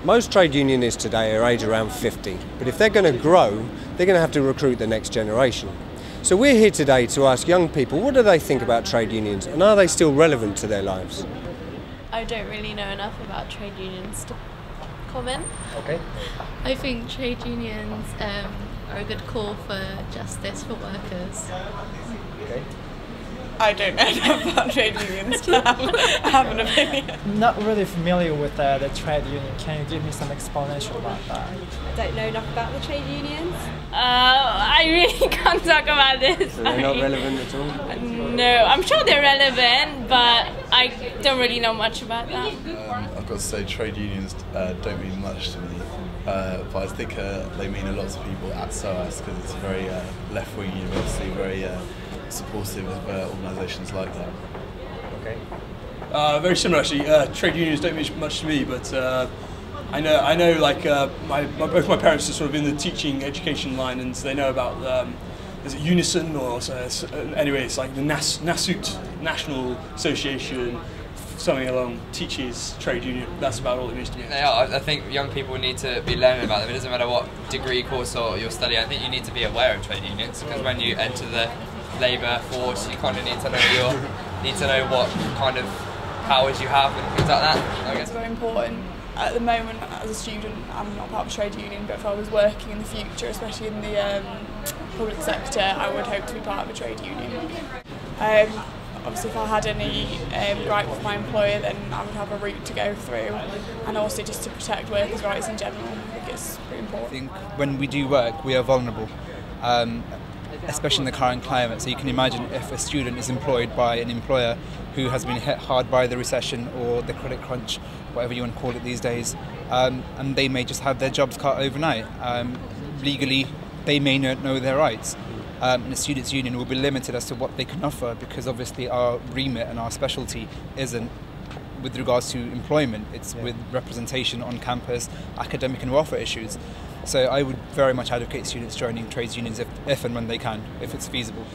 Most trade unionists today are aged around 50, but if they're going to grow, they're going to have to recruit the next generation. So we're here today to ask young people, what do they think about trade unions, and are they still relevant to their lives? I don't really know enough about trade unions to comment. Okay. I think trade unions are a good call for justice for workers. Okay. I don't know enough about trade unions to have an opinion. Not really familiar with the trade union. Can you give me some explanation about that? I don't know enough about the trade unions. I really can't talk about this. So they're not relevant at all? No, I'm sure they're relevant, but I don't really know much about that. I've got to say trade unions don't mean much to me, but I think they mean a lot to people at SOAS because it's a very left-wing university, very supportive of organisations like that. Okay. Very similar actually. Trade unions don't mean much to me, but I know like both my parents are sort of in the teaching education line, and they know about is it Unison or anyway, it's like the NASUT, National Association, something along teachers trade union. That's about all it means to me. Yeah, I think young people need to be learning about them. It doesn't matter what degree, course or you're studying. I think you need to be aware of trade unions because when you enter the labour force, you kind of need to know what kind of powers you have and things like that. I guess It's very important. At the moment, as a student, I'm not part of a trade union, but if I was working in the future, especially in the public sector, I would hope to be part of a trade union. Obviously, if I had any gripe with my employer, then I would have a route to go through, and also just to protect workers' rights in general. I think it's pretty important. I think when we do work, we are vulnerable. Especially in the current climate. So you can imagine if a student is employed by an employer who has been hit hard by the recession or the credit crunch, whatever you want to call it these days, and they may just have their jobs cut overnight. Legally, they may not know their rights. And the students' union will be limited as to what they can offer because obviously our remit and our specialty isn't with regards to employment, it's with representation on campus, academic and welfare issues. So I would very much advocate students joining trades unions if and when they can, if it's feasible.